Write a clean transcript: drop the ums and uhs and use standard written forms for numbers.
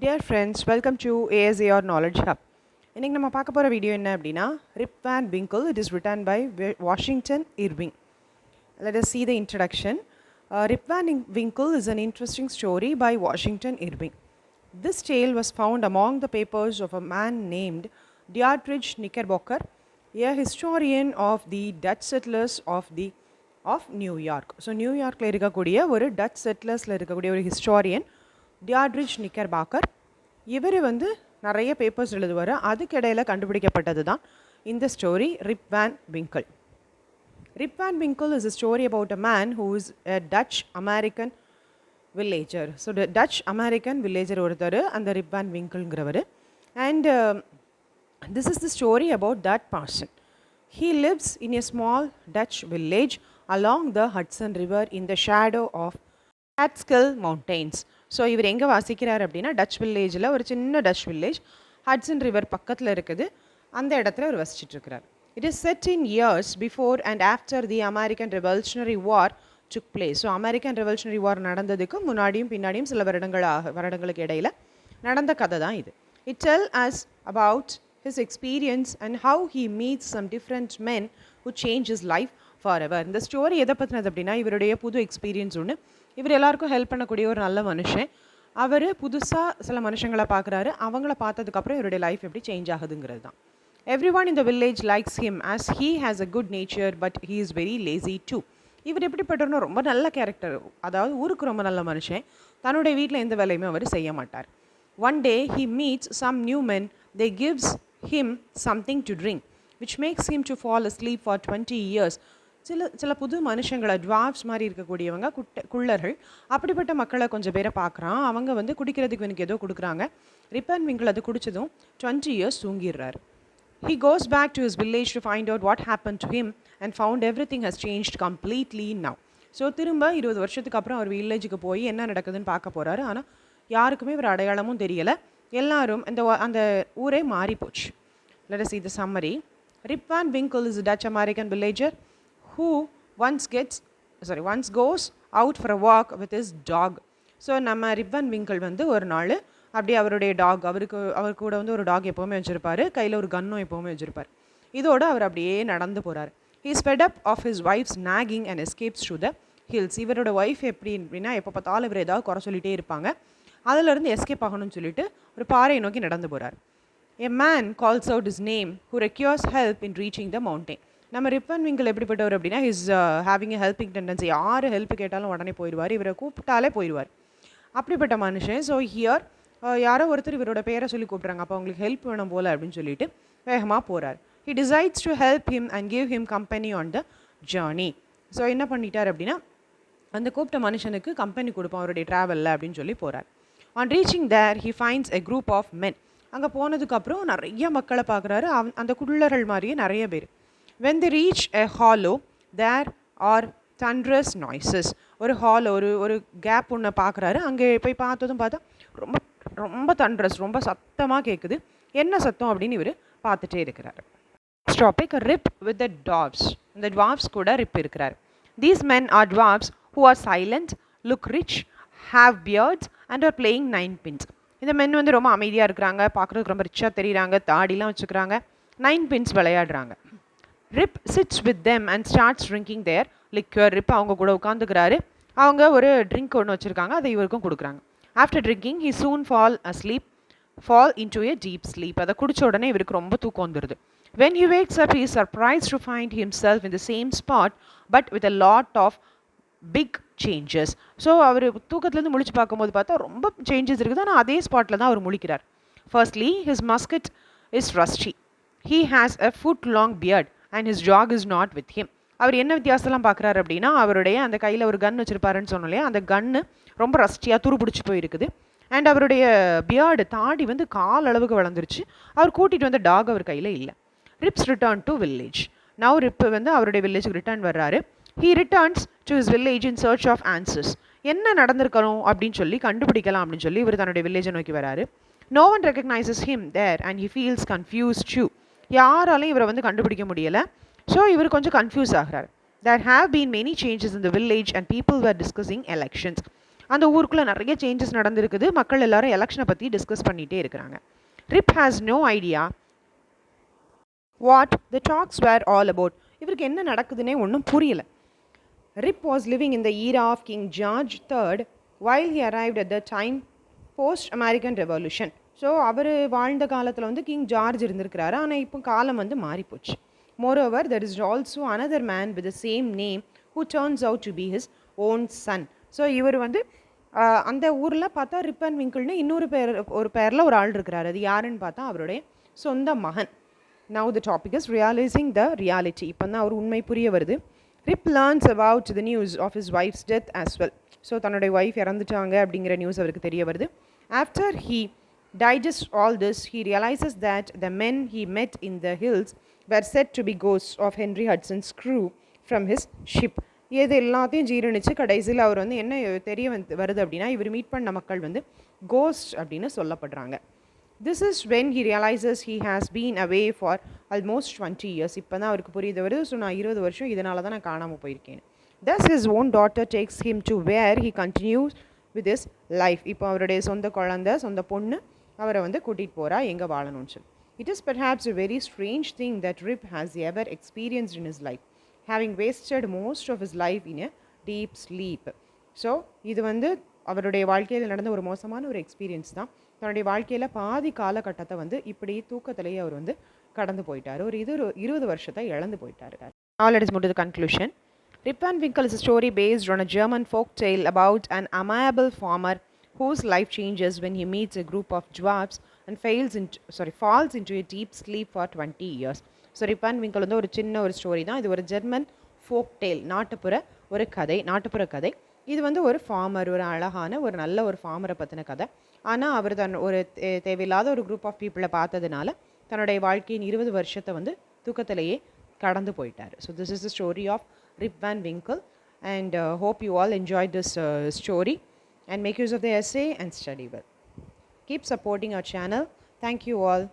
Dear friends, welcome to ASAR Knowledge Hub. இன்னைக்கு நம்ம பார்க்க போகிற வீடியோ என்ன அப்படின்னா Rip Van Winkle. It is written by Washington Irving. Let us see the introduction. Rip Van Winkle is an interesting story by Washington Irving. This tale was found among the papers of a man named Dietrich Knickerbocker, a historian of the Dutch settlers of New York. So New Yorkல இருக்கக்கூடிய ஒரு Dutch settlers இருக்கக்கூடிய ஒரு historian டியாட்ரிச் நிக்கர்பாக்கர். இவர் வந்து நிறைய papers எழுதுவார். அதுக்கிடையில் கண்டுபிடிக்கப்பட்டது தான் இந்த story Rip Van Winkle. Rip Van Winkle is a story about a man who is a Dutch American villager. So Dutch American villager ஒருத்தர் அந்த ரிப் வேன் விங்கிள்ங்கிறவர். And this is the story about that person. He lives in a small Dutch village along the Hudson River in the shadow of Catskill Mountains. So இவர் எங்கே வாசிக்கிறார் அப்படின்னா touch வில்லேஜில், ஒரு சின்ன touch village Hatsun river பக்கத்தில் இருக்குது. அந்த இடத்துல அவர் வசிச்சிட்ருக்கிறார். It is set in years before and after the American revolutionary war took place. So American revolutionary war நடந்ததுக்கு முன்னாடியும் பின்னாடியும் சில வருடங்களுக்கு இடையில் நடந்த கதை தான் இது. It tell us about his experience and how he meets some different men who change his life for ever. இந்த ஸ்டோரி எதை பற்றினது அப்படின்னா இவருடைய புது எக்ஸ்பீரியன்ஸ் ஒன்று. இவர் எல்லாருக்கும் ஹெல்ப் பண்ணக்கூடிய ஒரு நல்ல மனுஷன். அவர் புதுசாக சில மனுஷங்களை பார்க்குறாரு. அவங்கள பார்த்ததுக்கப்புறம் இவருடைய லைஃப் எப்படி சேஞ்ச் ஆகுதுங்கிறது தான். Every one in the village likes him as he has a good nature but he is very lazy too. இவர் எப்படிப்பட்டவர்னா ரொம்ப நல்ல கேரக்டர், அதாவது ஊருக்கு ரொம்ப நல்ல மனுஷன். தன்னுடைய வீட்டில் எந்த வேலையுமே அவர் செய்ய மாட்டார். One day he meets some new men. They gives him something to drink which makes him to fall asleep for 20 years. சில புது மனுஷங்களை, ட்வார்ஃப்ஸ் மாதிரி இருக்கக்கூடியவங்க, குள்ளர்கள், அப்படிப்பட்ட மக்களை கொஞ்சம் பேரை பார்க்குறான். அவங்க வந்து குடிக்கிறதுக்கு எனக்கு ஏதோ கொடுக்குறாங்க. ரிப் வேன் விங்கிள் அது குடித்ததும் 20 years தூங்கிடுறாரு. He goes back to his village to find out what happened to him and found everything has changed completely now. So திரும்ப 20 வருஷத்துக்கு அப்புறம் அவர் வில்லேஜுக்கு போய் என்ன நடக்குதுன்னு பார்க்க போகிறாரு. ஆனால் யாருக்குமே ஒரு அடையாளமும் தெரியலை. எல்லாரும் அந்த ஊரே மாறி போச்சு. Let us see the summary. Rip Van Winkle is a Dutch American villager who once goes out for a walk with his dog. So நம்ம ரிப் வேன் விங்கிள் வந்து ஒரு நாள் அப்படியே அவருடைய டாக், அவர் கூட வந்து ஒரு டாக் எப்போவுமே வச்சுருப்பார். கையில் ஒரு கன்னும் எப்போவுமே வச்சுருப்பார். இதோடு அவர் அப்படியே நடந்து போகிறார். He is fed up of his wife's nagging and escapes to the hills. இவரோட ஒய்ஃப் எப்படி அப்படின்னா எப்போ பார்த்தாலும் இவர் ஏதாவது குறை சொல்லிகிட்டே இருப்பாங்க. அதிலிருந்து எஸ்கேப் ஆகணும்னு சொல்லிட்டு ஒரு பாறையை நோக்கி நடந்து போகிறார். A man calls out his name who requires help in reaching the mountain. நம்ம ரிப் வேன் விங்கிள் எப்படிப்பட்டவர் அப்படின்னா his having a helping tendency. யார் ஹெல்ப் கேட்டாலும் உடனே போயிடுவார். இவரை கூப்பிட்டாலே போயிடுவார். அப்படிப்பட்ட மனுஷன். ஸோ ஹியர் யாரோ ஒருத்தர் இவரோட பேரை சொல்லி கூப்பிட்றாங்க. அப்போ அவங்களுக்கு ஹெல்ப் வேணும் போல் அப்படின்னு சொல்லிட்டு வேகமாக போகிறார். He decides to help him and give him company on the journey. So என்ன பண்ணிட்டார் அப்படின்னா அந்த கூப்பிட்ட மனுஷனுக்கு கம்பெனி கொடுப்போம் அவருடைய ட்ராவலில் அப்படின்னு சொல்லி போகிறார். On reaching there he finds a group of men. அங்கே போனதுக்கப்புறம் நிறைய மக்களை பார்க்குறாரு. அந்த குள்ளர்கள் மாதிரியே நிறைய பேர். When they reach a hollow, there are thunderous noises. ஒரு ஹாலோ, ஒரு கேப் ஒன்று பார்க்குறாரு. அங்கே போய் பார்த்ததும் பார்த்தா ரொம்ப ரொம்ப தண்ட்ரஸ், ரொம்ப சத்தமாக கேட்குது. என்ன சத்தம் அப்படின்னு இவர் பார்த்துட்டே இருக்கிறாரு. Topic Rip with the dwarfs. இந்த ட்வார்ஃப்ஸ் கூட ரிப் இருக்கிறார். These men are dwarfs who are silent, look rich, have beards and are playing 9 pins. இந்த மென் வந்து ரொம்ப அமைதியாக இருக்கிறாங்க, பார்க்குறதுக்கு ரொம்ப ரிச்சாக தெரியுறாங்க, தாடிலாம் வச்சுக்கிறாங்க, 9 pins விளையாடுறாங்க. Rip sits with them and starts drinking their liquor. Rip அவங்க கூட உட்காந்துக்கிறாரு. அவங்க ஒரு ட்ரிங்க் ஒன்று வச்சுருக்காங்க, அதை இவருக்கும் கொடுக்குறாங்க. After drinking he soon fall into a deep sleep. அதை குடிச்ச உடனே இவருக்கு ரொம்ப தூக்கம் வந்துடுது. When he wakes up he is surprised to find himself in the same spot but with a lot of big changes. So அவர் தூக்கத்துலேருந்து முழிச்சு பார்க்கும்போது பார்த்தா ரொம்ப சேஞ்சஸ் இருக்குது. ஆனால் அதே ஸ்பாட்டில் தான் அவர் முழிக்கிறார். Firstly his musket is rusty. He has a foot long beard and his dog is not with him. அவர் என்ன வித்தியாசம்லாம் பார்க்குறாரு அப்படின்னா அவருடைய அந்த கையில் ஒரு கன் வச்சுருப்பாருன்னு சொன்னோம் இல்லையா, அந்த கன்று ரொம்ப ரஸ்டியாக துரு பிடிச்சி போயிருக்குது. அண்ட் அவருடைய பியர்டு, தாடி வந்து கால் அளவுக்கு வளர்ந்துருச்சு. அவர் கூட்டிகிட்டு வந்த டாக் அவர் கையில் இல்லை. Rip's return to village. Now Rip வந்து அவருடைய வில்லேஜுக்கு ரிட்டர்ன் வர்றாரு. He returns to his village in search of answers. என்ன நடந்திருக்கணும் அப்படின்னு சொல்லி கண்டுபிடிக்கலாம் அப்படின்னு சொல்லி இவர் தன்னுடைய வில்லேஜை நோக்கி வராரு. No one recognises him there and he feels confused too. யாராலையும் இவரை வந்து கண்டுபிடிக்க முடியலை. ஸோ இவர் கொஞ்சம் கன்ஃபியூஸ் ஆகிறார். There have been many changes in the village and people were discussing elections. அந்த ஊருக்குள்ளே நிறைய சேஞ்சஸ் நடந்திருக்குது. மக்கள் எல்லாரும் எலெக்ஷனை பற்றி டிஸ்கஸ் பண்ணிகிட்டே இருக்கிறாங்க. Rip has no idea what the talks were all about. இவருக்கு என்ன நடக்குதுன்னே ஒன்றும் புரியல. Rip was living in the era of King George III while he arrived at the time post-American Revolution. So அவர் வாழ்ந்த காலத்தில் வந்து கிங் ஜார்ஜ் இருந்திருக்கிறாரு. ஆனால் இப்போ காலம் வந்து மாறிப்போச்சு. Moreover, there is also another man with the same name who turns out to be his own son. So இவர் வந்து அந்த ஊரில் பார்த்தா ரிப் அண்ட் விங்கிள்னு இன்னொரு ஒரு பேரில் ஒரு ஆள் இருக்கிறார். அது யாருன்னு பார்த்தா அவருடைய சொந்த மகன். Now the topic is realizing the reality. இப்போ தான் அவர் உண்மை புரிய வருது. Rip learns about the news of his wife's death as well. So தன்னுடைய ஒய்ஃப் இறந்துட்டாங்க அப்படிங்கிற நியூஸ் அவருக்கு தெரிய வருது. After he digests all this, he realizes that the men he met in the hills were said to be ghosts of Henry Hudson's crew from his ship. இது எல்லாத்தையும் ஜீரணிச்சு கடைசியில் அவர் வந்து என்ன தெரிய வருது அப்படின்னா, இவர் மீட் பண்ண மக்கள் வந்து கோஸ்ட் அப்படின்னு சொல்லப்படுறாங்க. This is when he realizes he has been away for almost 20 years. இப்போ தான் அவருக்கு புரியுது வருது. ஸோ நான் 20 வருஷம் இதனால தான் நான் காணாமல் போயிருக்கேன். Thus his own daughter takes him to where he continues with his life. இப்போ அவருடைய சொந்த குழந்தை, சொந்த பொண்ணு அவரை வந்து கூட்டிகிட்டு போகிறா எங்கே வாழணும்னு சொல்லி. It is perhaps a very strange thing that Rip has ever experienced in his life, having wasted most of his life in a deep sleep. So இது வந்து அவருடைய வாழ்க்கையில் நடந்த ஒரு மோசமான ஒரு எக்ஸ்பீரியன்ஸ் தான். தன்னுடைய வாழ்க்கையில் பாதி காலகட்டத்தை வந்து இப்படி தூக்கத்திலேயே அவர் வந்து கடந்து போயிட்டார். ஒரு 20 வருஷத்தை இழந்து போயிட்டார். Now let us move to the conclusion. Rip Van Winkle is a story based on a German folk tale about an amiable farmer whose life changes when he meets a group of dwarfs and falls into a deep sleep for 20 years. So Rip and Winkle வந்து ஒரு சின்ன ஒரு story தான். இது ஒரு German folk Dale, நாட்டுப்புற கதை. இது வந்து ஒரு ஃபார்மர், ஒரு அழகான ஒரு நல்ல ஒரு ஃபார்மரை பற்றின கதை. ஆனால் அவர் ஒரு தேவையில்லாத ஒரு குரூப் ஆஃப் பீப்புளை பார்த்ததுனால தன்னுடைய வாழ்க்கையின் 20 வருஷத்தை வந்து தூக்கத்திலேயே கடந்து போயிட்டார். So this is the story of Rip Van Winkle and hope you all enjoyed this story and make use of the essay and study well. Keep supporting our channel. Thank you all.